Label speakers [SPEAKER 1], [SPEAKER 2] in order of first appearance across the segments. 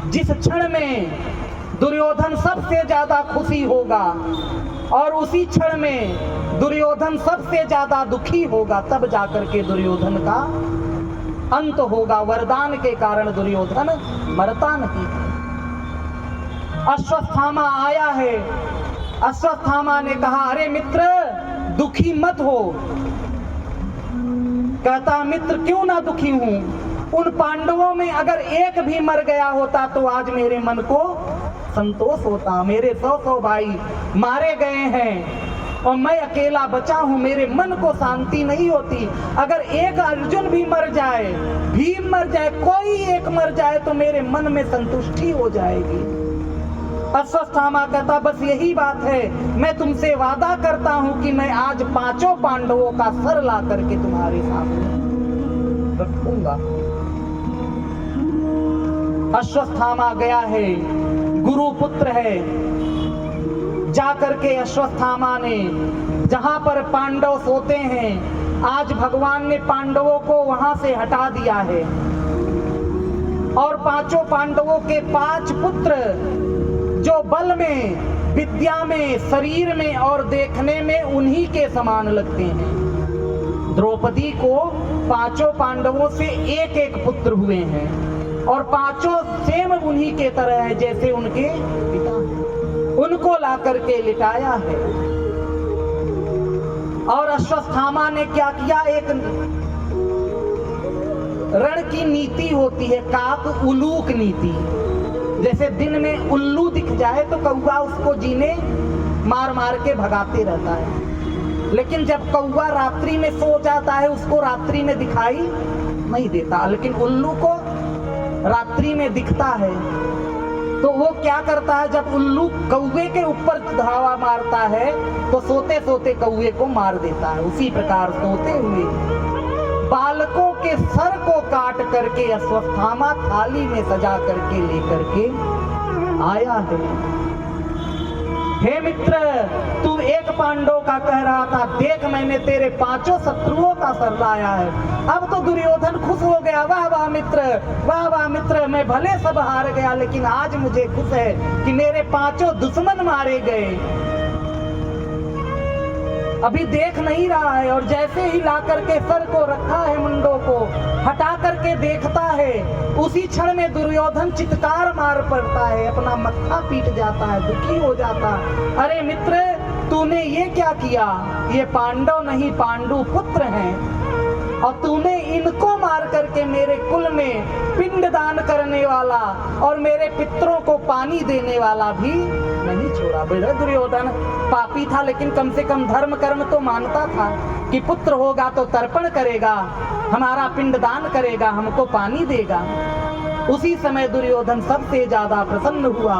[SPEAKER 1] जिस क्षण में दुर्योधन सबसे ज्यादा खुशी होगा और उसी क्षण में दुर्योधन सबसे ज्यादा दुखी होगा, तब जाकर के दुर्योधन का अंत होगा। वरदान के कारण दुर्योधन मरता नहीं। अश्वत्थामा आया है। अश्वत्थामा ने कहा, अरे मित्र दुखी मत हो। कहता, मित्र क्यों ना दुखी हूं, उन पांडवों में अगर एक भी मर गया होता तो आज मेरे मन को संतोष होता। मेरे 100 भाई मारे गए हैं और मैं अकेला बचा हूं, मेरे मन को शांति नहीं होती। अगर एक अर्जुन भी मर जाए, भीम मर जाए, कोई एक मर जाए तो मेरे मन में संतुष्टि हो जाएगी। अश्वत्थामा कहता, बस यही बात है, मैं तुमसे वादा करता हूं कि मैं आज 5 पांडवों का सर ला करके तुम्हारे सामने रखूंगा। अश्वत्थामा गया है, गुरुपुत्र है। जाकर के अश्वत्थामा ने जहां पर पांडव सोते हैं, आज भगवान ने पांडवों को वहां से हटा दिया है और 5 पांडवों के 5 पुत्र जो बल में, विद्या में, शरीर में और देखने में उन्हीं के समान लगते हैं। द्रौपदी को 5 पांडवों से एक पुत्र हुए हैं और 5 सेम उन्हीं के तरह है जैसे उनके पिता हैं। उनको ला करके लिटाया है। और अश्वत्थामा ने क्या किया, एक रण की नीति होती है, काक उलूक नीति। जैसे दिन में उल्लू दिख जाए तो कौवा उसको जीने मार मार के भगाते रहता है, लेकिन जब कौवा रात्रि में सो जाता है उसको रात्रि में दिखाई नहीं देता, लेकिन उल्लू को रात्रि में दिखता है। तो वो क्या करता है, जब उल्लू कौवे के ऊपर धावा मारता है तो सोते सोते कौवे को मार देता है। उसी प्रकार सोते हुए बालकों के सर को काट करके अश्वत्थामा थाली में सजा करके लेकर के आया है। हे मित्र, तू एक पांडव का कह रहा था, देख मैंने तेरे 5 शत्रुओं का सर लाया है। अब तो दुर्योधन खुश हो गया, वाह वाह मित्र, वाह वाह मित्र, मैं भले सब हार गया लेकिन आज मुझे खुश है कि मेरे 5 दुश्मन मारे गए। अभी देख नहीं रहा है और जैसे ही ला करके सर को रखा है, मुंडों को हटा करके देखता है, उसी क्षण में दुर्योधन चित्कार मार पड़ता है, अपना मत्था पीट जाता है, दुखी हो जाता। अरे मित्र, तूने ये क्या किया, ये पांडव नहीं पांडु पुत्र हैं और तूने इनको मार करके मेरे कुल में पिंडदान करने वाला और मेरे पितरों को पानी देने वाला भी नहीं छोड़ा। बेटा दुर्योधन पापी था लेकिन कम से कम धर्म कर्म तो मानता था कि पुत्र होगा तो तर्पण करेगा, हमारा पिंडदान करेगा, हमको पानी देगा। उसी समय दुर्योधन सबसे ज्यादा प्रसन्न हुआ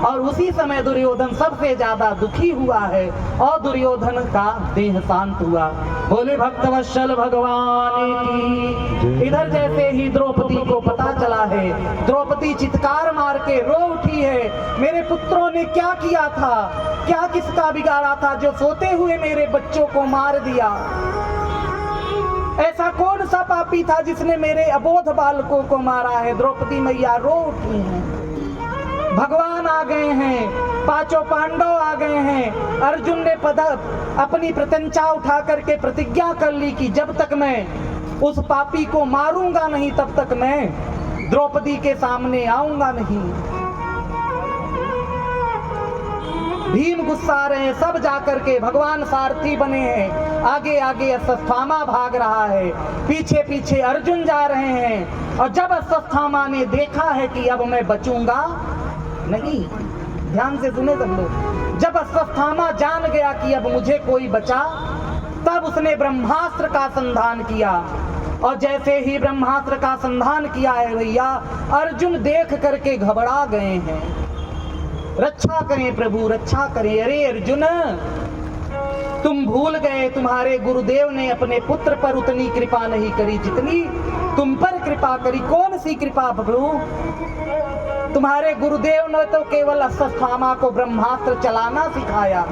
[SPEAKER 1] और उसी समय दुर्योधन सबसे ज्यादा दुखी हुआ है और दुर्योधन का देह शांत हुआ। बोले भक्तवत्सल भगवान की। इधर जैसे ही द्रौपदी को पता चला है, द्रौपदी चित्कार मार के रो उठी है, मेरे पुत्रों ने क्या किया था, क्या किसका बिगाड़ा था जो सोते हुए मेरे बच्चों को मार दिया। ऐसा कौन सा पापी था जिसने मेरे अबोध बालकों को मारा है। द्रौपदी मैया रो उठी हैं। भगवान आ गए हैं, 5 पांडव आ गए हैं। अर्जुन ने अपनी प्रत्यंचा उठा करके प्रतिज्ञा कर ली कि जब तक मैं उस पापी को मारूंगा नहीं तब तक मैं द्रौपदी के सामने आऊंगा नहीं। भीम गुस्सा रहे हैं, सब जाकर के भगवान सारथी बने हैं। आगे आगे अश्वत्थामा भाग रहा है, पीछे पीछे अर्जुन जा रहे हैं। और जब अश्वत्थामा ने देखा है कि अब मैं बचूंगा नहीं, ध्यान से सुने सब लोग, जब अश्वत्थामा जान गया कि अब मुझे कोई बचा, तब उसने ब्रह्मास्त्र का संधान किया। और जैसे ही ब्रह्मास्त्र का संधान किया है भैया, अर्जुन देख करके घबरा गए हैं। रक्षा करें प्रभु, रक्षा करें। अरे अर्जुन, तुम भूल गए तुम्हारे गुरुदेव ने अपने पुत्र पर उतनी कृपा नहीं करी जितनी तुम पर कृपा करी। कौन सी कृपा प्रभु? तुम्हारे गुरुदेव ने तो केवल अश्वत्थामा को ब्रह्मास्त्र चलाना सिखाया,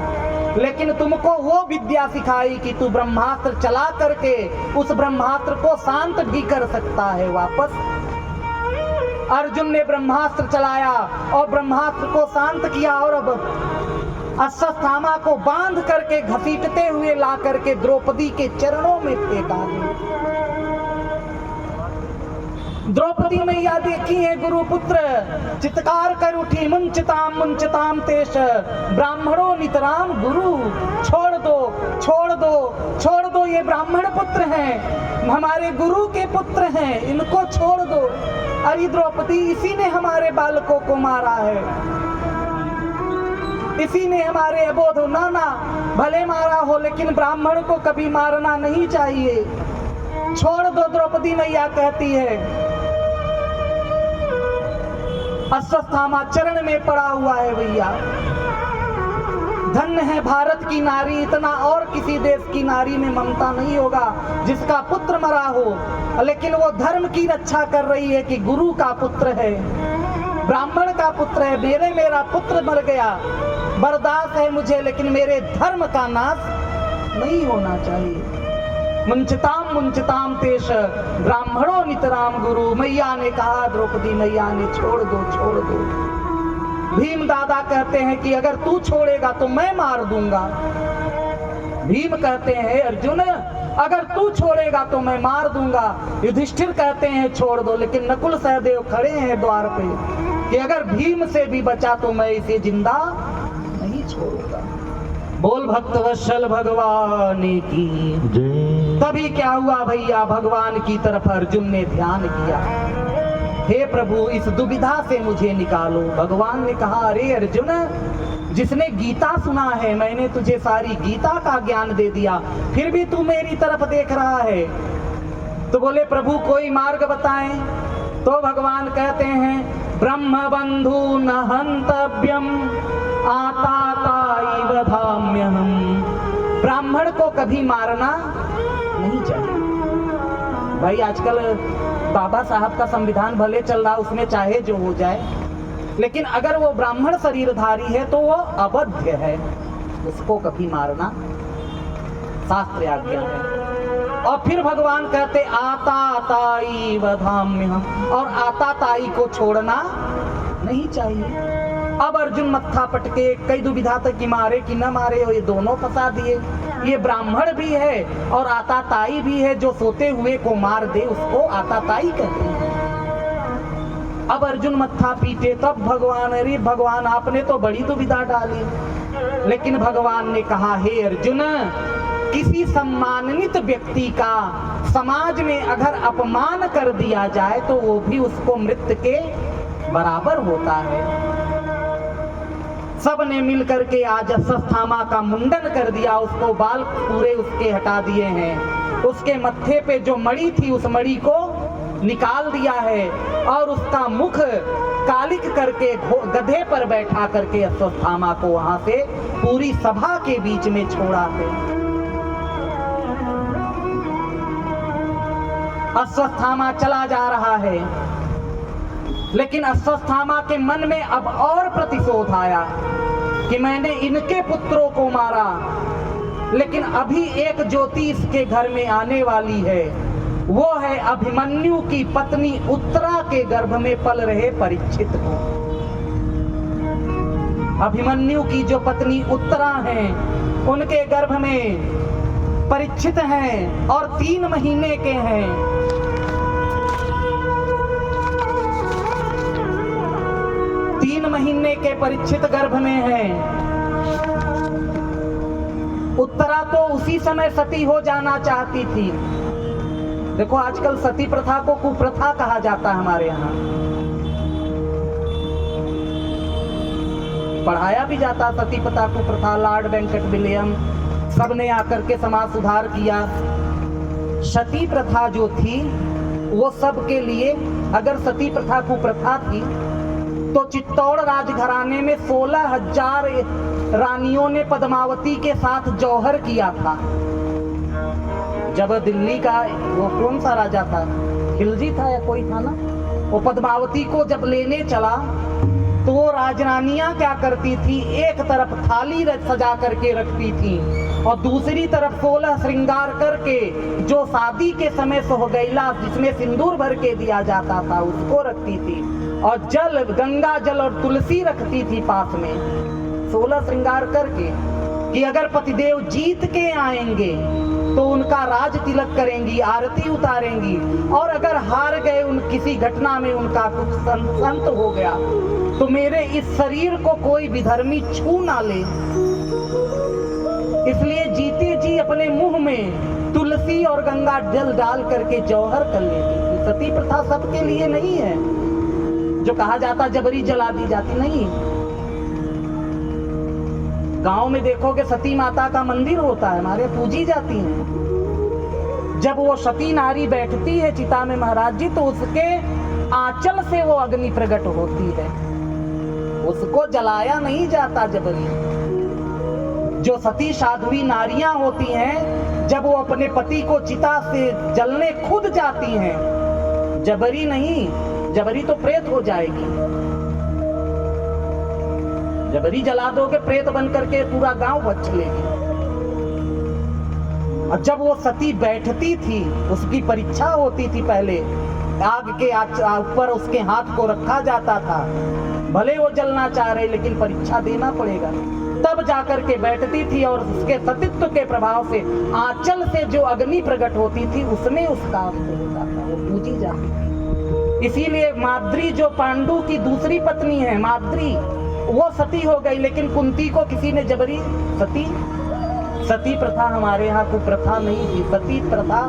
[SPEAKER 1] लेकिन तुमको वो विद्या सिखाई कि तू ब्रह्मास्त्र चला करके उस ब्रह्मास्त्र को शांत भी कर सकता है वापस। अर्जुन ने ब्रह्मास्त्र चलाया और ब्रह्मास्त्र को शांत किया और अब अश्वत्थामा को बांध करके घसीटते हुए ला करके द्रौपदी के चरणों में फेंका। द्रौपदी मैया देखी है गुरुपुत्र, चित्कार कर उठी, मुंचताम तेश ब्राह्मणों नितराम गुरु। छोड़ दो छोड़ दो छोड़ दो, ये ब्राह्मण पुत्र हैं, हमारे गुरु के पुत्र हैं, इनको छोड़ दो। अरे द्रौपदी, इसी ने हमारे बालकों को मारा है, इसी ने हमारे अबोध, नाना भले मारा हो लेकिन ब्राह्मण को कभी मारना नहीं चाहिए, छोड़ दो। द्रौपदी मैया कहती है। अश्वत्थामा चरण में पड़ा हुआ है। भैया धन्य है भारत की नारी, इतना और किसी देश की नारी में ममता नहीं होगा जिसका पुत्र मरा हो, लेकिन वो धर्म की रक्षा कर रही है कि गुरु का पुत्र है, ब्राह्मण का पुत्र है, मेरा पुत्र मर गया, बर्दाश्त है मुझे, लेकिन मेरे धर्म का नाश नहीं होना चाहिए। मुंचताम तेश ब्राह्मणों नितराम गुरु। मैया ने कहा, द्रौपदी मैया ने, छोड़ दो छोड़ दो। भीम दादा कहते हैं कि अगर तू छोड़ेगा तो मैं मार दूंगा। भीम कहते हैं अर्जुन अगर तू छोड़ेगा तो मैं मार दूंगा। युधिष्ठिर कहते हैं छोड़ दो, लेकिन नकुल सहदेव खड़े हैं द्वार पे कि अगर भीम से भी बचा तो मैं इसे जिंदा नहीं छोड़ूंगा। बोल भक्तवत्सल भगवान की जय। तभी क्या हुआ भैया, भगवान की तरफ अर्जुन ने ध्यान किया, हे प्रभु इस दुविधा से मुझे निकालो। भगवान ने कहा, अरे अर्जुन, जिसने गीता सुना है, मैंने तुझे सारी गीता का ज्ञान दे दिया, फिर भी तू मेरी तरफ देख रहा है। तो बोले प्रभु कोई मार्ग बताएं। तो भगवान कहते हैं, ब्रह्म बंधु न हंतव्यम आताताइव धाम्यहम्। ब्राह्मण को कभी मारना नहीं चाहिए। भाई आजकल बाबा साहब का संविधान भले चल रहा, उसमें चाहे जो हो जाए, लेकिन अगर वो ब्राह्मण शरीरधारी है तो वो अवध्य है, उसको कभी मारना शास्त्र आज्ञा है। और फिर भगवान कहते आताताइव धाम्यहम्, और आताताई को छोड़ना नहीं चाहिए। अब अर्जुन मत्था पटके कई दुविधा तक कि मारे कि न मारे, और ये दोनों फंसा दिए। ये ब्राह्मण भी है और आताताई भी है, जो सोते हुए को मार दे उसको आताताई कहते हैं। अब अर्जुन मत्था पीटे, तब भगवान, अरे भगवान आपने तो बड़ी दुविधा डाली। लेकिन भगवान ने कहा, हे अर्जुन, किसी सम्मानित व्यक्ति का समाज में अगर अपमान कर दिया जाए तो वो भी उसको मृत्यु के बराबर होता है। सब ने मिलकर के आज अश्वत्थामा का मुंडन कर दिया, उसको बाल पूरे उसके हटा दिए हैं, उसके मत्थे पे जो मणि थी उस मणि को निकाल दिया है, और उसका मुख कालिक करके गधे पर बैठा करके अश्वत्थामा को वहां से पूरी सभा के बीच में छोड़ा है। अश्वत्थामा चला जा रहा है, लेकिन अश्वत्थामा के मन में अब और प्रतिशोध आया कि मैंने इनके पुत्रों को मारा, लेकिन अभी एक ज्योति इसके घर में आने वाली है, वो है अभिमन्यु की पत्नी उत्तरा के गर्भ में पल रहे परीक्षित को। अभिमन्यु की जो पत्नी उत्तरा है, उनके गर्भ में परीक्षित हैं और 3 महीने के हैं। 3 महीने के परीक्षित गर्भ में हैं। उत्तरा तो उसी समय सती हो जाना चाहती थी। देखो आजकल सती प्रथा को कुप्रथा कहा जाता है हमारे यहाँ, पढ़ाया भी जाता सती प्रथा कुप्रथा। लॉर्ड वेंकट विलियम सबने आकर के समाज सुधार किया। सती प्रथा जो थी वो सबके लिए, अगर सती प्रथा कुप्रथा थी तो चित्तौड़ राजघराने में 16,000 रानियों ने पद्मावती के साथ जौहर किया था। जब दिल्ली का वो कौन सा राजा था, खिलजी था या कोई था ना, वो पद्मावती को जब लेने चला तो वो राजरानियां क्या करती थी, एक तरफ थाली सजा करके रखती थी और दूसरी तरफ 16 श्रृंगार करके जो शादी के समय सोहगैला जिसमें सिंदूर भर के दिया जाता था उसको रखती थी। और जल, गंगा जल और तुलसी रखती थी पास में, 16 श्रृंगार करके, कि अगर पतिदेव जीत के आएंगे तो उनका राज तिलक करेंगी, आरती उतारेंगी, और अगर हार गए उन किसी घटना में, उनका कुछ संत हो गया, तो मेरे इस शरीर को कोई विधर्मी छू ना ले। इसलिए जीते जी अपने मुंह में तुलसी और गंगा जल डाल करके जौहर कर लेती थी। सती प्रथा सबके लिए नहीं है, जो कहा जाता जबरी जला दी जाती, नहीं। गांव में देखोगे सती माता का मंदिर होता है, हमारे पूजी जाती हैं। जब वो सती नारी बैठती है चिता में महाराज जी, तो उसके आंचल से वो अग्नि प्रकट होती है, उसको जलाया नहीं जाता जबरी। जो सती साध्वी नारियां होती हैं, जब वो अपने पति को चिता से जलने खुद जाती हैं, जबरी नहीं, जबरी तो प्रेत हो जाएगी। जबरी जला दोगे प्रेत बन करके पूरा गांव बच लेगी। और जब वो सती बैठती थी, उसकी परीक्षा होती थी, पहले आग के ऊपर उसके हाथ को रखा जाता था, भले वो जलना चाह रहे लेकिन परीक्षा देना पड़ेगा, तब जाकर के बैठती थी, और उसके सतीत्व के प्रभाव से आंचल से जो अग्नि प्रकट होती थी, उसमें उसका अंत होता था, वो पूजी जाती थी। इसीलिए माद्री जो पांडु की दूसरी पत्नी है, माद्री, वो सती हो गई, लेकिन कुंती को किसी ने जबरी सती प्रथा हमारे यहाँ कुप्रथा नहीं थी। सती प्रथा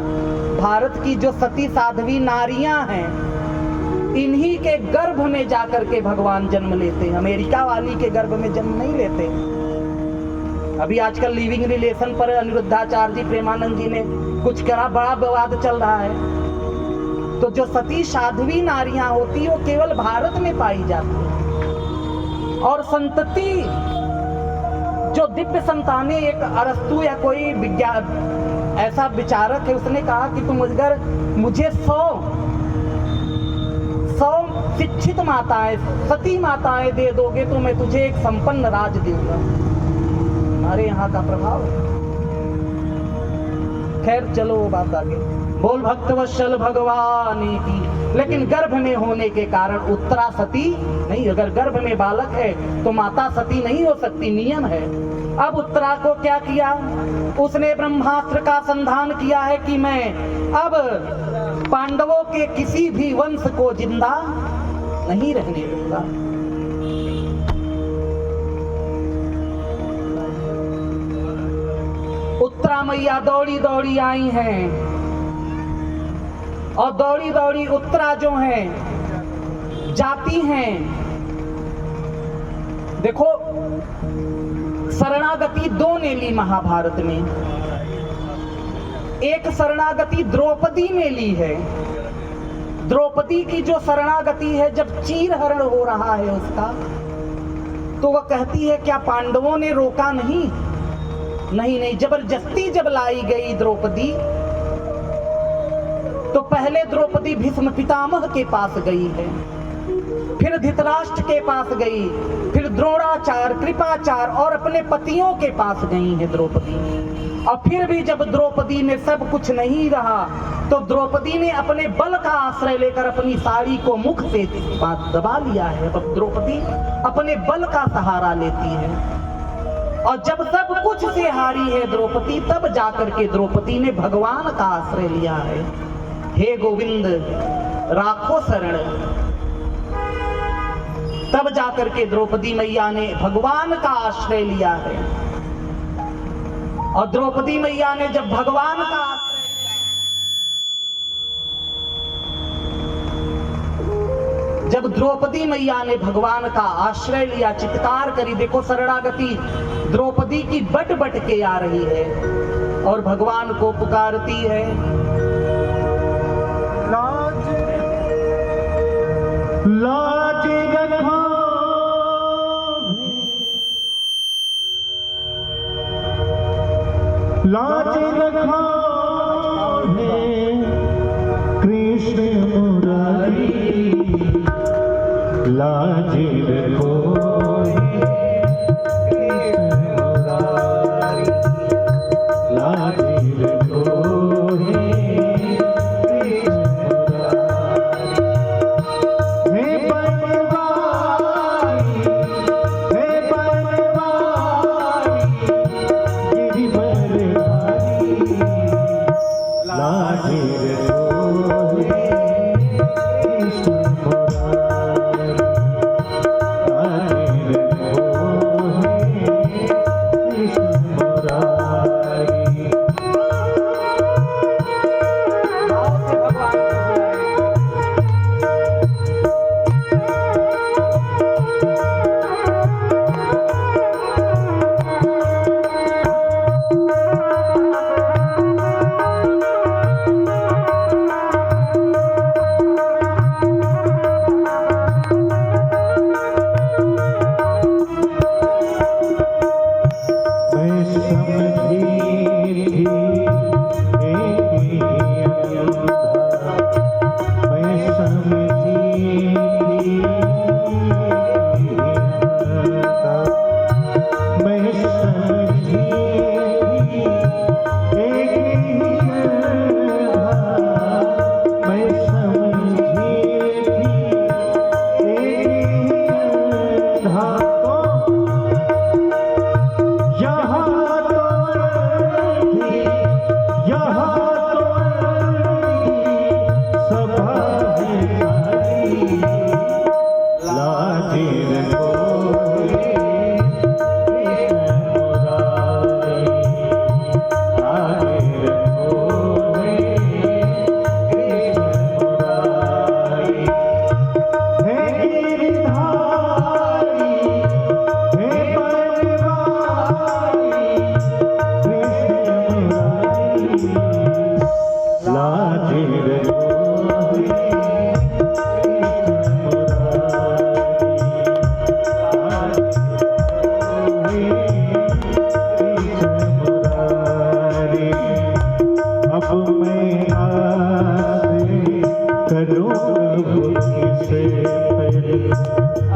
[SPEAKER 1] भारत की जो सती साध्वी नारियां हैं, इन्हीं के गर्भ में जाकर के भगवान जन्म लेते हैं, अमेरिका वाली के गर्भ में जन्म नहीं लेते। अभी आजकल लिविंग रिलेशन पर अनिरुद्धाचार्य जी, प्रेमानंद जी ने कुछ करा, बड़ा विवाद चल रहा है। तो जो सती साध्वी नारियां होती है वो केवल भारत में पाई जाती है। और संतति जो दिव्य संतानें, एक अरस्तु या कोई विज्ञान ऐसा विचारक है, उसने कहा कि तुम अगर मुझे 100 शिक्षित माताएं, सती माताएं दे दोगे तो मैं तुझे एक संपन्न राज दूंगा। हमारे यहाँ का प्रभाव। खैर चलो वो बात आगे। बोल भक्तवत्सल भगवान की। लेकिन गर्भ में होने के कारण उत्तरा सती नहीं, अगर गर्भ में बालक है तो माता सती नहीं हो सकती, नियम है। अब उत्तरा को क्या किया, उसने ब्रह्मास्त्र का संधान किया है कि मैं अब पांडवों के किसी भी वंश को जिंदा नहीं रहने दूंगा। उत्तरा मैया दौड़ी दौड़ी आई हैं, और दौड़ी दौड़ी उत्तरा जो है जाती हैं। देखो शरणागति दो ने ली महाभारत में। एक शरणागति द्रौपदी ने ली है। द्रौपदी की जो शरणागति है, जब चीरहरण हो रहा है उसका, तो वह कहती है क्या पांडवों ने रोका नहीं? नहीं, जबरदस्ती जब लाई गई द्रौपदी, तो पहले द्रौपदी भीष्म पितामह के पास गई है, फिर धृतराष्ट्र के पास गई, फिर द्रोणाचार्य, कृपाचार्य और अपने पतियों के पास गई है द्रौपदी। और फिर भी जब द्रौपदी में सब कुछ नहीं रहा, तो द्रौपदी ने अपने बल का आश्रय लेकर अपनी साड़ी को मुख से दबा लिया है। अब द्रौपदी अपने बल का सहारा लेती है, और जब सब कुछ से हारी है द्रौपदी, तब जाकर के द्रौपदी ने भगवान का आश्रय लिया है। हे गोविंद राखो शरण, तब जाकर के द्रौपदी मैया ने भगवान का आश्रय लिया है। और द्रौपदी मैया ने जब भगवान का आश्रय लिया, जब द्रौपदी मैया ने भगवान का आश्रय लिया, चित्कार करी, देखो शरणागति द्रौपदी की बट बट के आ रही है और भगवान को पुकारती है। लाज रखो, लाज रखो कृष्ण मुरारी, लाज रखो मैं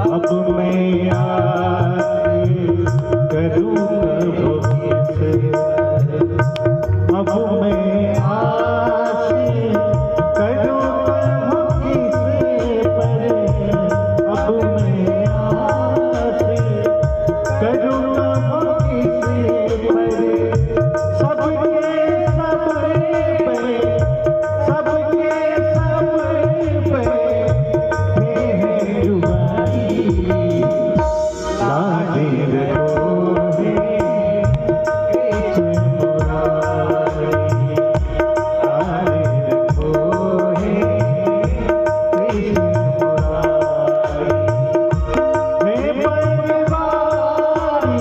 [SPEAKER 2] अब मैं आस करूं कब किस पर, अब मैं आस करूं कब किस पर, अब मैं आस करूं कब किस पर, सबके सब पे, सबके सब पे है जुबानी, लाजे रखो है कृष्ण मुरारी, लाजे रखो है कृष्ण मुरारी, मैं बनवारी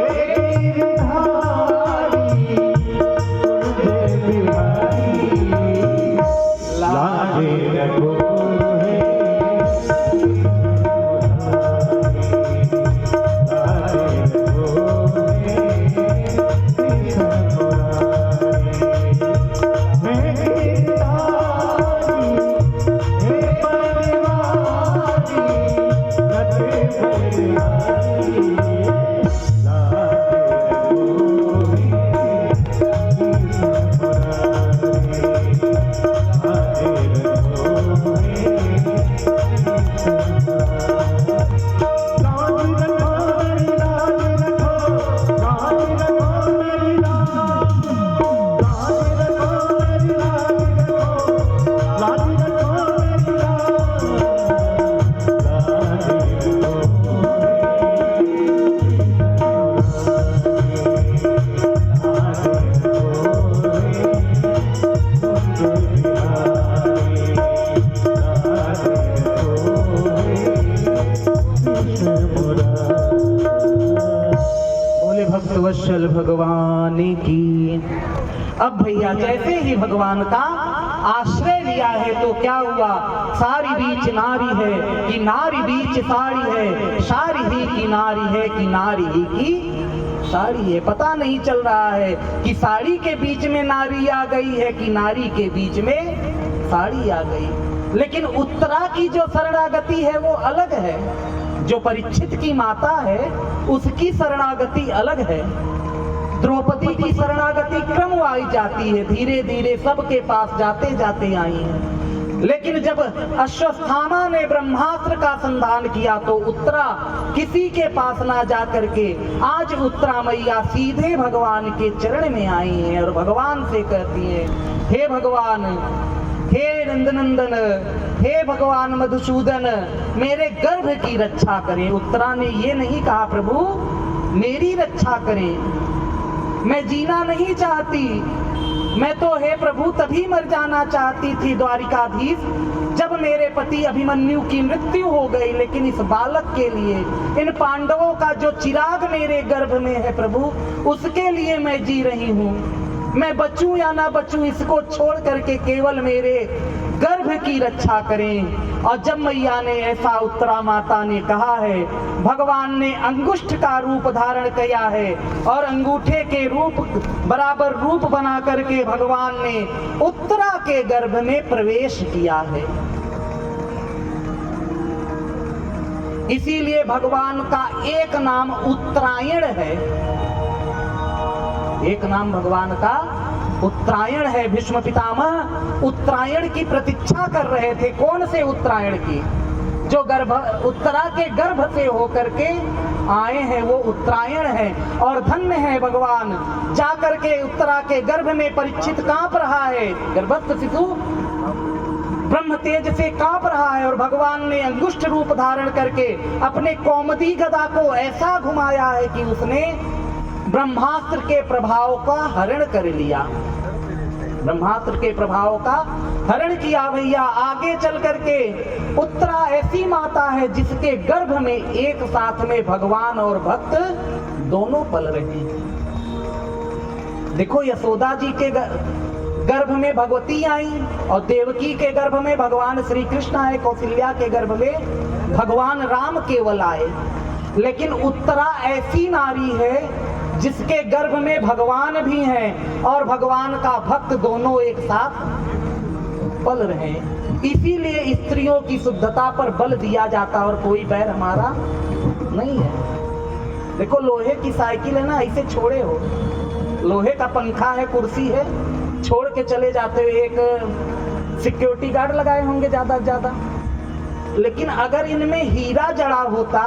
[SPEAKER 2] एक गिरधारी, तुझे बिहारी, लाजे रखो है बोले भक्तवत्सल भगवान की। अब भैया जैसे ही भगवान का आश्रय लिया है तो क्या हुआ, सारी बीच नारी है कि नारी बीच साड़ी है, सारी ही की नारी है कि नारी ही की साड़ी है। पता नहीं चल रहा है कि साड़ी के बीच में नारी आ गई है कि नारी के बीच में साड़ी आ गई। लेकिन उत्तरा की जो शरणागति है वो अलग है, जो परीक्षित की माता है उसकी शरणागति अलग है। द्रौपदी की शरणागति क्रमवाइज जाती है, धीरे धीरे सबके पास जाते जाते आई है। लेकिन जब अश्वत्थामा ने ब्रह्मास्त्र का संधान किया तो उत्तरा किसी के पास ना जा करके आज उत्तरा मैया सीधे भगवान के चरण में आई हैं और भगवान से कहती हैं, हे भगवान, हे नंदनंदन, हे भगवान मधुसूदन, मेरे गर्भ की रक्षा करें। उत्तरा ने ये नहीं कहा प्रभु मेरी रक्षा करें, मैं जीना नहीं चाहती, मैं तो हे प्रभु तभी मर जाना चाहती थी द्वारिकाधीश जब मेरे पति अभिमन्यु की मृत्यु हो गई। लेकिन इस बालक के लिए, इन पांडवों का जो चिराग मेरे गर्भ में है प्रभु, उसके लिए मैं जी रही हूँ। मैं बचूं या ना बचूं इसको छोड़ करके केवल मेरे गर्भ की रक्षा करें। और जब मैया ने ऐसा उत्तरा माता ने कहा है, भगवान ने अंगुष्ठ का रूप धारण किया है और अंगूठे के रूप बराबर रूप बना करके भगवान ने उत्तरा के गर्भ में प्रवेश किया है। इसीलिए भगवान का एक नाम उत्तरायण है, एक नाम भगवान का उत्तरायण है। भीष्म पितामह उत्तरायण की प्रतीक्षा कर रहे थे। कौन से उत्तरायण की? जो गर्भ उत्तरा के गर्भ से होकर के आए हैं वो उत्तरायण है। और धन्य है भगवान, जाकर के उत्तरा के गर्भ में परीक्षित कांप रहा है, गर्भस्थ शिशु ब्रह्म तेज से कांप रहा है और भगवान ने अंगुष्ठ रूप धारण करके अपने कौमुदी गदा को ऐसा घुमाया है कि उसने ब्रह्मास्त्र के प्रभाव का हरण कर लिया, ब्रह्मास्त्र के प्रभाव का हरण किया। भैया आगे चल करके उत्तरा ऐसी माता है जिसके गर्भ में एक साथ में भगवान और भक्त दोनों पल रहे हैं। देखो यशोदा जी के गर्भ में भगवती आई और देवकी के गर्भ में भगवान श्री कृष्ण आए, कौशल्या के गर्भ में भगवान राम केवल आए। लेकिन उत्तरा ऐसी नारी है जिसके गर्भ में भगवान भी हैं और भगवान का भक्त दोनों एक साथ पल रहे हैं।
[SPEAKER 1] इसीलिए स्त्रियों की शुद्धता पर बल दिया जाता और कोई बैर हमारा नहीं है। देखो लोहे की साइकिल है ना, ऐसे छोड़े हो, लोहे का पंखा है, कुर्सी है, छोड़ के चले जाते हो, एक सिक्योरिटी गार्ड लगाए होंगे ज्यादा से ज्यादा। लेकिन अगर इनमें हीरा जड़ा होता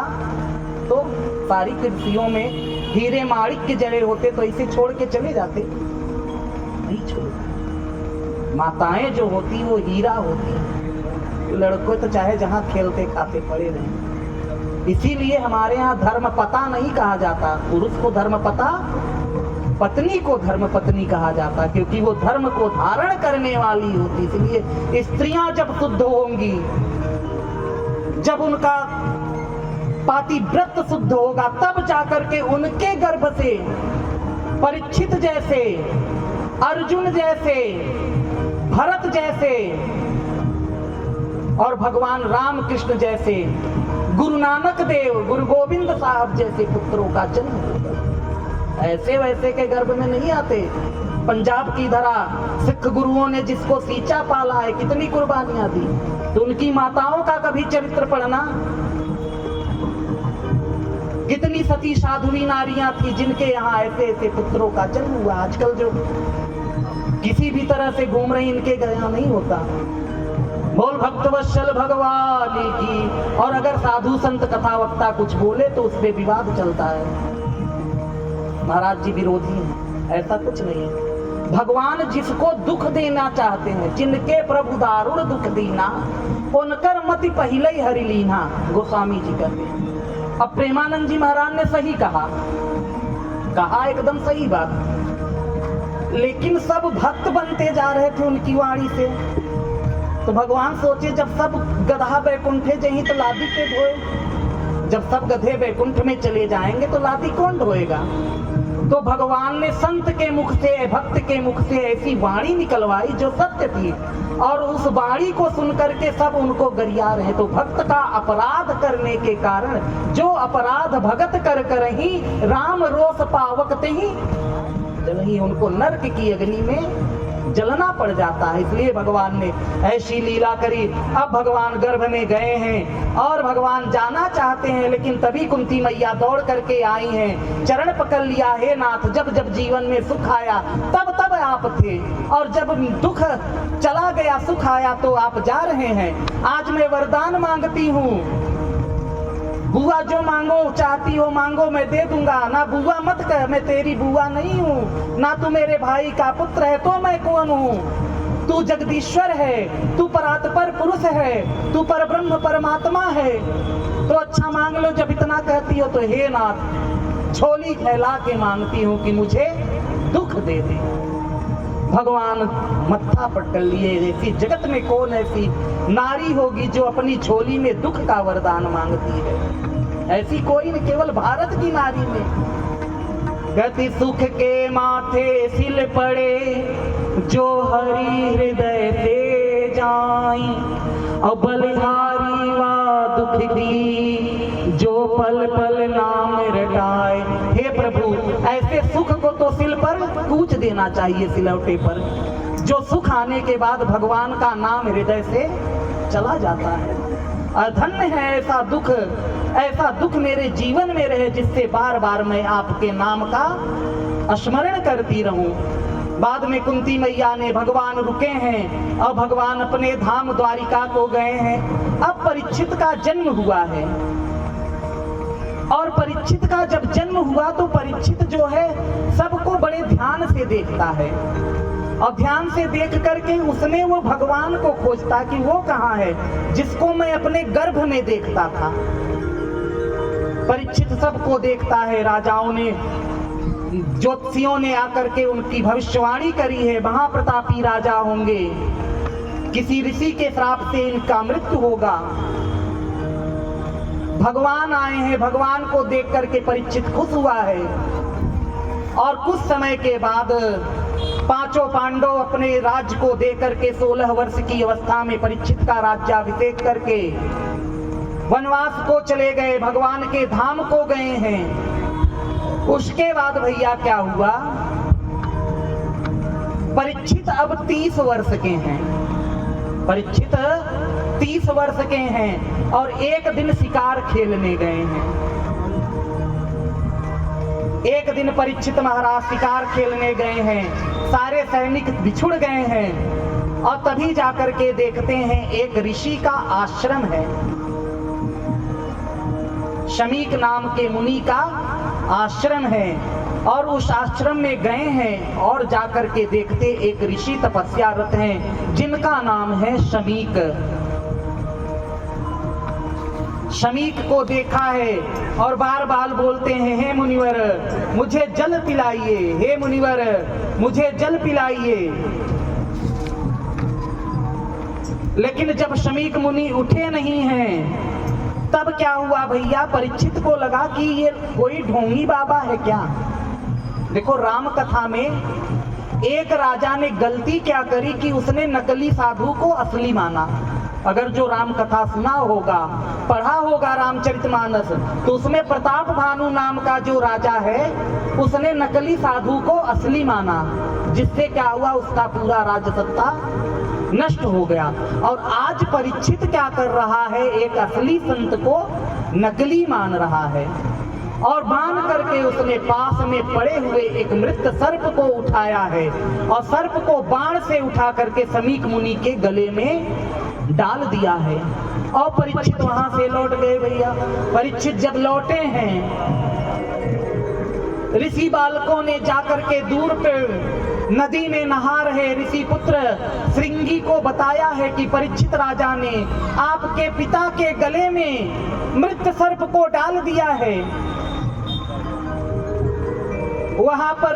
[SPEAKER 1] तो सारी कुर्सियों में हीरे माणिक्य जड़े होते तो इसे छोड़ के चले जाते, नहीं छोड़। माताएं जो होती वो हीरा होती, लड़कों तो चाहे जहां खेलते खाते पड़े रहे। इसीलिए हमारे यहाँ धर्म पता नहीं कहा जाता, पुरुष को धर्म पता, पत्नी को धर्म पत्नी कहा जाता, क्योंकि वो धर्म को धारण करने वाली होती। इसलिए स्त्रियां जब शुद्ध होंगी, जब उनका पातिव्रत शुद्ध होगा, तब जाकर के उनके गर्भ से परीक्षित जैसे, अर्जुन जैसे, भरत जैसे और भगवान राम कृष्ण जैसे, गुरु नानक देव, गुरु गोविंद साहब जैसे पुत्रों का जन्म होगा। ऐसे वैसे के गर्भ में नहीं आते। पंजाब की धरा सिख गुरुओं ने जिसको सींचा पाला है, कितनी कुर्बानियां दी, तो उनकी माताओं का कभी चरित्र पढ़ना। कितनी सती साध्वी नारियां थी जिनके यहाँ ऐसे ऐसे पुत्रों का जन्म हुआ। आजकल जो किसी भी तरह से घूम रही, इनके यहाँ नहीं होता। बोल भक्तवत्सल भगवान की। और अगर साधु संत कथा वक्ता कुछ बोले तो उसपे विवाद चलता है, महाराज जी विरोधी हैं। ऐसा कुछ नहीं है। भगवान जिसको दुख देना चाहते हैं, जिनके प्रभु दारुण दुख दीना, उनकर मति पहले ही हरि लीना, गोस्वामी जी कहते हैं। अब प्रेमानंद जी महाराज ने सही कहा एकदम सही बात, लेकिन सब भक्त बनते जा रहे थे उनकी वाणी से। तो भगवान सोचे जब सब गधा बैकुंठे जहीं तो लादी के धोए, जब सब गधे बैकुंठ में चले जाएंगे तो लादी कौन धोएगा। तो भगवान ने संत के मुख से, भक्त के मुख से ऐसी वाणी निकलवाई जो सत्य थी, और उस वाणी को सुनकर के सब उनको गरिया रहे। तो भक्त का अपराध करने के कारण, जो अपराध भगत कर कर ही राम रोष पावकते ही जलही, उनको नरक की अग्नि में जलना पड़ जाता है। इसलिए भगवान ने ऐसी लीला करी। अब भगवान गर्भ में गए हैं और भगवान जाना चाहते हैं, लेकिन तभी कुंती मैया दौड़ करके आई हैं, चरण पकड़ लिया, हे नाथ जब जब जीवन में सुख आया तब तब आप थे, और जब दुख चला गया सुख आया तो आप जा रहे हैं। आज मैं वरदान मांगती हूँ, बुआ जो मांगो चाहती हो मांगो, मैं दे दूंगा। ना बुआ मत कह, मैं तेरी बुआ नहीं हूँ, ना तू मेरे भाई का पुत्र है तो मैं कौन हूँ। तू जगदीश्वर है, तू परात्पर पुरुष है, तू परब्रह्म परमात्मा है। तो अच्छा मांग लो, जब इतना कहती हो तो हे नाथ झोली फैला के मांगती हूँ कि मुझे दुख दे दे। भगवान मत्था पटक लिए। ऐसी जगत में कौन ऐसी नारी होगी जो अपनी झोली में दुख का वरदान मांगती है। ऐसी कोई नहीं, केवल भारत की नारी में। गति सुख के माथे सिल पड़े, जो हरि हृदय से जाई, और बलिहारी वा दुख दी, जो पल पल नाम रटाए। हे प्रभु, ऐसे सुख को तो सिल पर कूच देना चाहिए, सिलौटे पर, जो सुख आने के बाद भगवान का नाम हृदय से चला जाता है। अधन्य है ऐसा दुख मेरे जीवन में रहे, जिससे बार बार मैं आपके नाम का स्मरण करती रहूं। बाद में कुंती मैया ने, भगवान रुके हैं और भगवान अपने धाम द्वारिका को गए हैं। अब परीक्षित का जन्म हुआ है, और परीक्षित का जब जन्म हुआ तो परीक्षित जो है सबको बड़े ध्यान से देखता है, और ध्यान से देख करके उसमें वो भगवान को खोजता कि वो कहाँ है जिसको मैं अपने गर्भ में देखता था। परीक्षित सबको देखता है। राजाओं ने, ज्योतिषियों ने आकर के उनकी भविष्यवाणी करी है, महाप्रतापी राजा होंगे, किसी ऋषि के श्राप से इनका मृत्यु होगा। भगवान आए हैं, भगवान को देख करके परीक्षित खुश हुआ है। और कुछ समय के बाद पांचों पांडव अपने राज्य को देकर के 16 वर्ष की अवस्था में परीक्षित का राज्याभिषेक करके वनवास को चले गए, भगवान के धाम को गए हैं। उसके बाद भैया क्या हुआ, परीक्षित अब 30 वर्ष के हैं।
[SPEAKER 2] परीक्षित 30 वर्ष के हैं और एक दिन शिकार खेलने गए हैं। एक दिन परीक्षित महाराज शिकार खेलने गए हैं, सारे सैनिक बिछुड़ गए हैं और तभी जाकर के देखते हैं एक ऋषि का आश्रम है। शमीक नाम के मुनि का आश्रम है और उस आश्रम में गए हैं और जाकर के देखते एक ऋषि तपस्यारत हैं जिनका नाम है शमीक। शमीक को देखा है और बार बार बोलते हैं, हे मुनिवर मुझे जल पिलाइए, हे मुनिवर मुझे जल पिलाइए। लेकिन जब शमीक मुनि उठे नहीं हैं तब क्या हुआ भैया, परीक्षित को लगा कि ये कोई ढोंगी बाबा है क्या। देखो राम कथा में एक राजा ने गलती क्या करी कि उसने नकली साधु को असली माना। अगर जो राम कथा सुना होगा, पढ़ा होगा रामचरितमानस, तो उसमें प्रताप भानु नाम का जो राजा है उसने नकली साधु को असली माना, जिससे क्या हुआ उसका पूरा राजसत्ता नष्ट हो गया। और आज परीक्षित क्या कर रहा है, एक असली संत को नकली मान रहा है और मान करके उसने पास में पड़े हुए एक मृत सर्प को उठाया है और सर्प को बाण से उठा करके शमीक मुनि के गले में डाल दिया है। और परीक्षित वहां से लौट गए भैया। परीक्षित जब लौटे हैं, ऋषि बालकों ने जाकर के दूर पे नदी में नहा रहे ऋषि पुत्र श्रृंगी को बताया है कि परीक्षित राजा ने आपके पिता के गले में मृत सर्प को डाल दिया है। वहां पर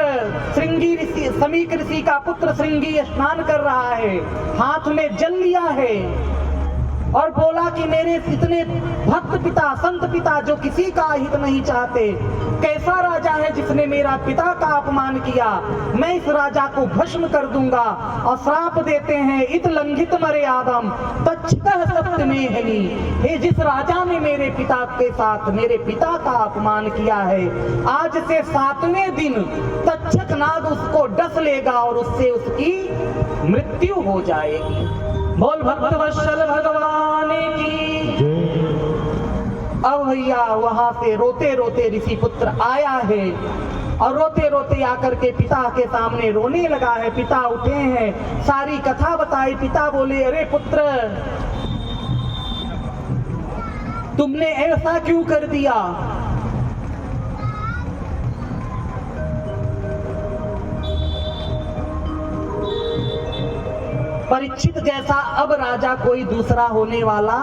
[SPEAKER 2] श्रृंगी ऋषि, शमीक ऋषि का पुत्र श्रृंगी स्नान कर रहा है, हाथ में जल लिया है और बोला कि मेरे इतने भक्त पिता, संत पिता जो किसी का हित नहीं चाहते, कैसा राजा है जिसने मेरा पिता का अपमान किया, मैं इस राजा को भस्म कर दूंगा। और श्राप देते हैं, इत लंघित मर्यादम तच्छतः सत्यमेहनि। हे जिस राजा ने मेरे पिता के साथ मेरे पिता का अपमान किया है, आज से 7वें दिन तक्षक नाग उसको डस लेगा और उससे उसकी मृत्यु हो जाएगी। बोल भक्तवत्सल भगवान की। अब भैया वहां से रोते रोते ऋषि पुत्र आया है और रोते रोते आकर के पिता के सामने रोने लगा है। पिता उठे हैं, सारी कथा बताई। पिता बोले, अरे पुत्र तुमने ऐसा क्यों कर दिया। परीक्षित जैसा अब राजा कोई दूसरा होने वाला,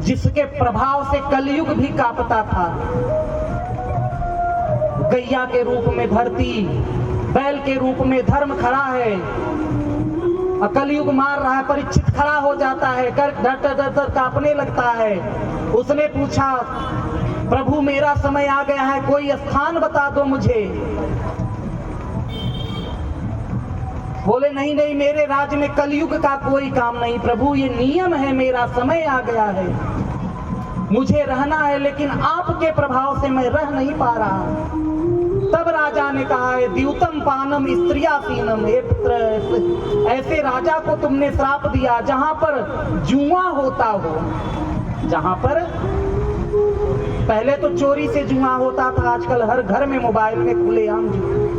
[SPEAKER 2] जिसके प्रभाव से कलयुग भी कांपता था। गैया के रूप में धरती, बैल के रूप में धर्म खड़ा है, कलयुग मार रहा है। परीक्षित खड़ा हो जाता है, कर डर डर डर कांपने लगता है। उसने पूछा, प्रभु मेरा समय आ गया है, कोई स्थान बता दो मुझे। बोले, नहीं नहीं, मेरे राज्य में कलयुग का कोई काम नहीं प्रभु, ये नियम है, मेरा समय आ गया है, मुझे रहना है, लेकिन आपके प्रभाव से मैं रह नहीं पा रहा। तब राजा ने कहा है, द्यूतम पानम स्त्रियासीनम। हे पुत्र, ऐसे राजा को तुमने श्राप दिया जहां पर जुआ होता हो, जहां पर पहले तो चोरी से जुआ होता था, आजकल हर घर में मोबाइल में खुलेआम।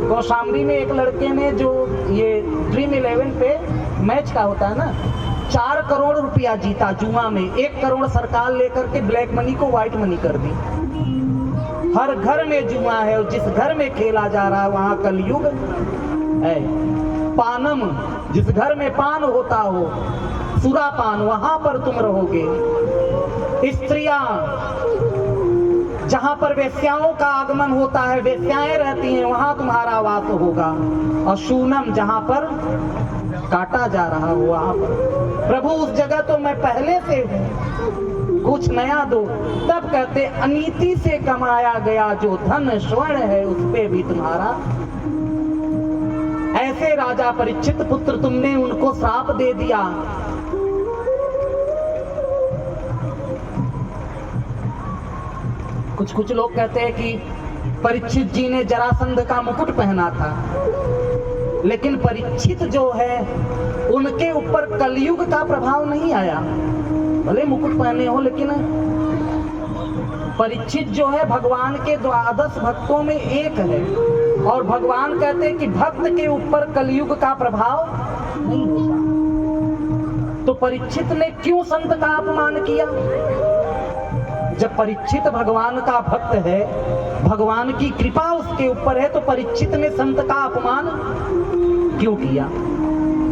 [SPEAKER 2] कौशाम्बी में एक लड़के ने, जो ये ड्रीम 11 पे मैच का होता है ना, 4 करोड़ रुपया जीता जुआ में। 1 करोड़ सरकार लेकर के ब्लैक मनी को व्हाइट मनी कर दी। हर घर में जुआ है और जिस घर में खेला जा रहा है वहां कलयुग है। पानम, जिस घर में पान होता हो, सुरापान, वहां पर तुम रहोगे। स्त्रियां, जहां पर वेश्याओं का आगमन होता है, वेश्याएं रहती हैं, वहां तुम्हारा वास होगा। और शूनम, जहां पर काटा जा रहा हो वहां पर। प्रभु उस जगह तो मैं पहले से हूं, कुछ नया दो। तब कहते, अनीति से कमाया गया जो धन स्वर्ण है उस पे भी तुम्हारा। ऐसे राजा परीक्षित पुत्र तुमने उनको श्राप दे दिया। कुछ लोग कहते हैं कि परीक्षित जी ने जरासंध का मुकुट पहना था, लेकिन परीक्षित जो है
[SPEAKER 1] उनके ऊपर कलयुग का प्रभाव नहीं आया। भले मुकुट पहने हो, लेकिन परीक्षित जो है भगवान के 12 भक्तों में एक है, और भगवान कहते हैं कि भक्त के ऊपर कलयुग का प्रभाव नहीं होता। तो परीक्षित ने क्यों संत का अपमान किया? जब परीक्षित भगवान का भक्त है, भगवान की कृपा उसके ऊपर है, तो परीक्षित ने संत का अपमान क्यों किया?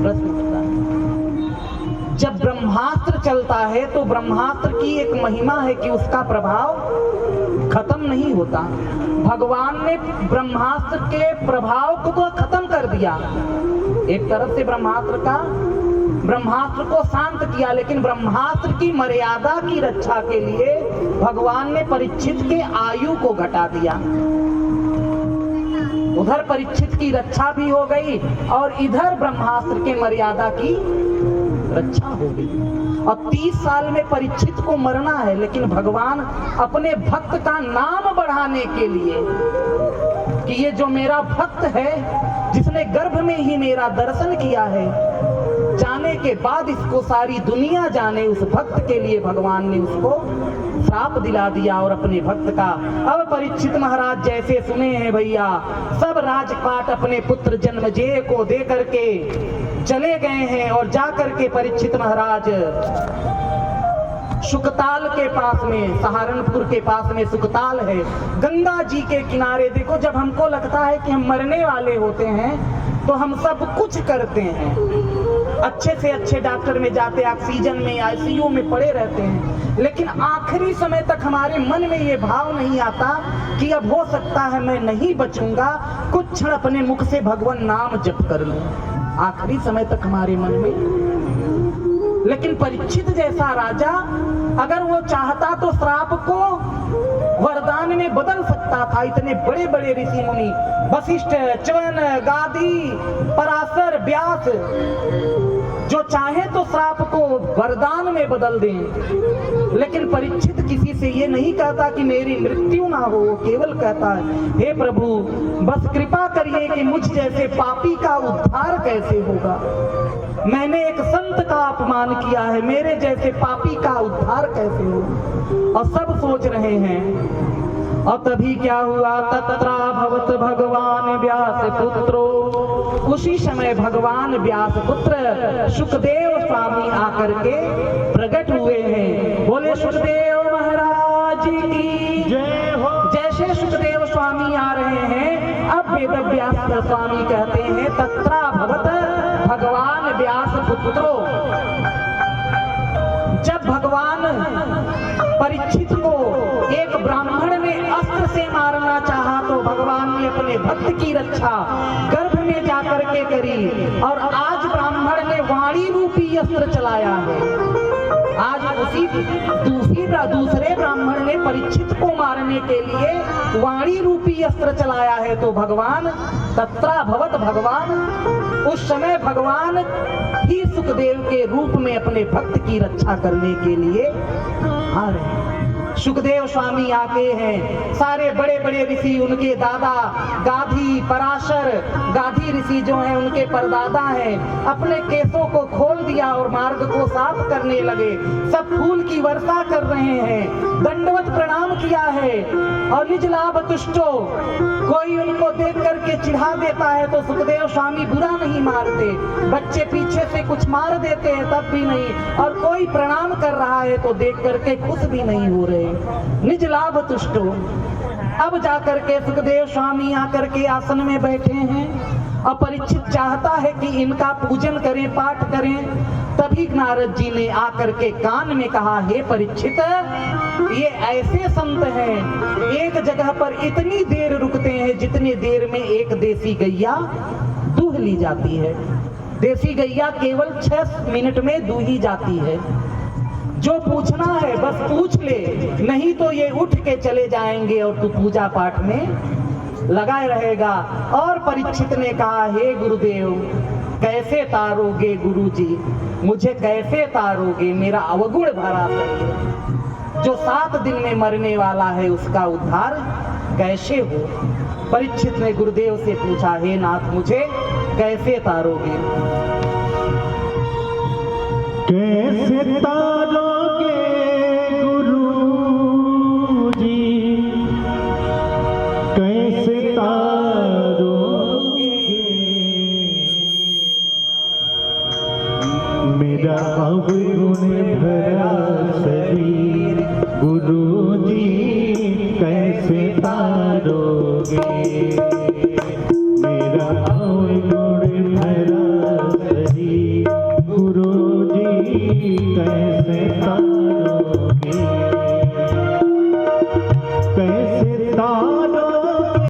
[SPEAKER 1] प्रश्न उठता है। जब ब्रह्मास्त्र चलता है तो ब्रह्मास्त्र की एक महिमा है कि उसका प्रभाव खत्म नहीं होता। भगवान ने ब्रह्मास्त्र के प्रभाव को तो खत्म कर दिया, एक तरफ से ब्रह्मास्त्र को शांत किया, लेकिन ब्रह्मास्त्र की मर्यादा की रक्षा के लिए भगवान ने परीक्षित के आयु को घटा दिया। उधर परीक्षित की रक्षा भी हो गई और इधर ब्रह्मास्त्र के मर्यादा की रक्षा हो गई। और 30 साल में परीक्षित को मरना है, लेकिन भगवान अपने भक्त का नाम बढ़ाने के लिए कि ये जो मेरा भक्त है, जिसने गर्भ में ही मेरा दर्शन किया है, जाने के बाद इसको सारी दुनिया जाने, उस भक्त के लिए भगवान ने उसको श्राप दिला दिया और अपने भक्त का। अब परीक्षित महाराज जैसे सुने हैं भैया, सब राजपाट अपने पुत्र जन्मेजय को दे करके चले गए हैं, और जा करके परीक्षित महाराज सुकताल के पास में, सहारनपुर के पास में सुकताल है, गंगा जी के किनारे। देखो, जब हमको लगता है कि हम मरने वाले होते हैं तो हम सब कुछ करते हैं, अच्छे से अच्छे डॉक्टर में जाते, ऑक्सीजन में, आईसीयू में पड़े रहते हैं, लेकिन आखिरी समय तक हमारे मन में ये भाव नहीं आता कि अब हो सकता है मैं नहीं बचूंगा, कुछ क्षण अपने मुख से भगवान नाम जप कर लूं। आखिरी समय तक हमारे मन में। लेकिन परीक्षित जैसा राजा अगर वो चाहता तो श्राप को वरदान में बदल सकता था। इतने बड़े बड़े ऋषि मुनि, वशिष्ठ, च्यवन, गादी, पराशर, व्यास, जो चाहे तो श्राप को वरदान में बदल दें, लेकिन परीक्षित किसी से ये नहीं कहता कि मेरी मृत्यु ना हो, केवल कहता है हे प्रभु बस कृपा करिए कि मुझ जैसे पापी का उद्धार कैसे होगा। मैंने एक संत का अपमान किया है, मेरे जैसे पापी का उद्धार कैसे हो। और सब सोच रहे हैं। और तभी क्या हुआ, तत्रा भवत भगवान व्यास पुत्रो, उसी समय भगवान व्यास पुत्र सुखदेव स्वामी आकर के प्रकट हुए हैं। बोले सुखदेव महाराज की जय हो। जैसे सुखदेव स्वामी आ रहे हैं, अब वेद व्यास स्वामी कहते हैं तत्रा भवत भगवान व्यास पुत्रो। जब भगवान परीक्षित को एक ब्राह्मण ने अस्त्र से मारना चाहा, तो भगवान ने अपने भक्त की रक्षा गर्भ में जाकर के करी, और आज ब्राह्मण ने वाणी रूपी अस्त्र चलाया है। आज उसी दूसरे ब्राह्मण ने परीक्षित को मारने के लिए वाणी रूपी अस्त्र चलाया है। तो भगवान तत्रा भवत, भगवान उस समय भगवान ही सुखदेव के रूप में अपने भक्त की रक्षा करने के लिए आ रहे हैं। सुखदेव स्वामी आते हैं, सारे बड़े बड़े ऋषि, उनके दादा गाधी, पराशर, गाधी ऋषि जो हैं उनके परदादा हैं, अपने केसों को खोल दिया और मार्ग को साफ करने लगे। सब फूल की वर्षा कर रहे हैं, दंडवत प्रणाम किया है, और निज लाभ तुष्टो, कोई उनको देख करके चिढ़ा देता है तो सुखदेव स्वामी बुरा नहीं मारते, बच्चे पीछे से कुछ मार देते हैं तब भी नहीं, और कोई प्रणाम कर रहा है तो देख करके खुश भी नहीं हो रहे, निज लाभ तुष्टो। अब जाकर के सुखदेव स्वामी आकर के आसन में बैठे हैं, और परीक्षित चाहता है कि इनका पूजन करें, पाठ करें। तभी नारद जी ने आकर के कान में कहा, हे परीक्षित, ये ऐसे संत हैं, एक जगह पर इतनी देर रुकते हैं जितनी देर में एक देसी गैया दूह ली जाती है। देसी गैया केवल 6 मिनट में दूही जाती है। जो पूछना है बस पूछ ले, नहीं तो ये उठ के चले जाएंगे और तू पूजा पाठ में लगा रहेगा। और परीक्षित ने कहा, हे गुरुदेव, कैसे तारोगे गुरुजी, मुझे कैसे तारोगे, मेरा अवगुण भरा शरीर, जो 7 दिन में मरने वाला है उसका उद्धार कैसे हो। परीक्षित ने गुरुदेव से पूछा, हे नाथ, मुझे कैसे तारोगे।
[SPEAKER 3] कैसे तारोगे गुरुजी, कैसे तारोगे मेरा अवगुण भरा शरीर, गुरुजी कैसे तारोगे।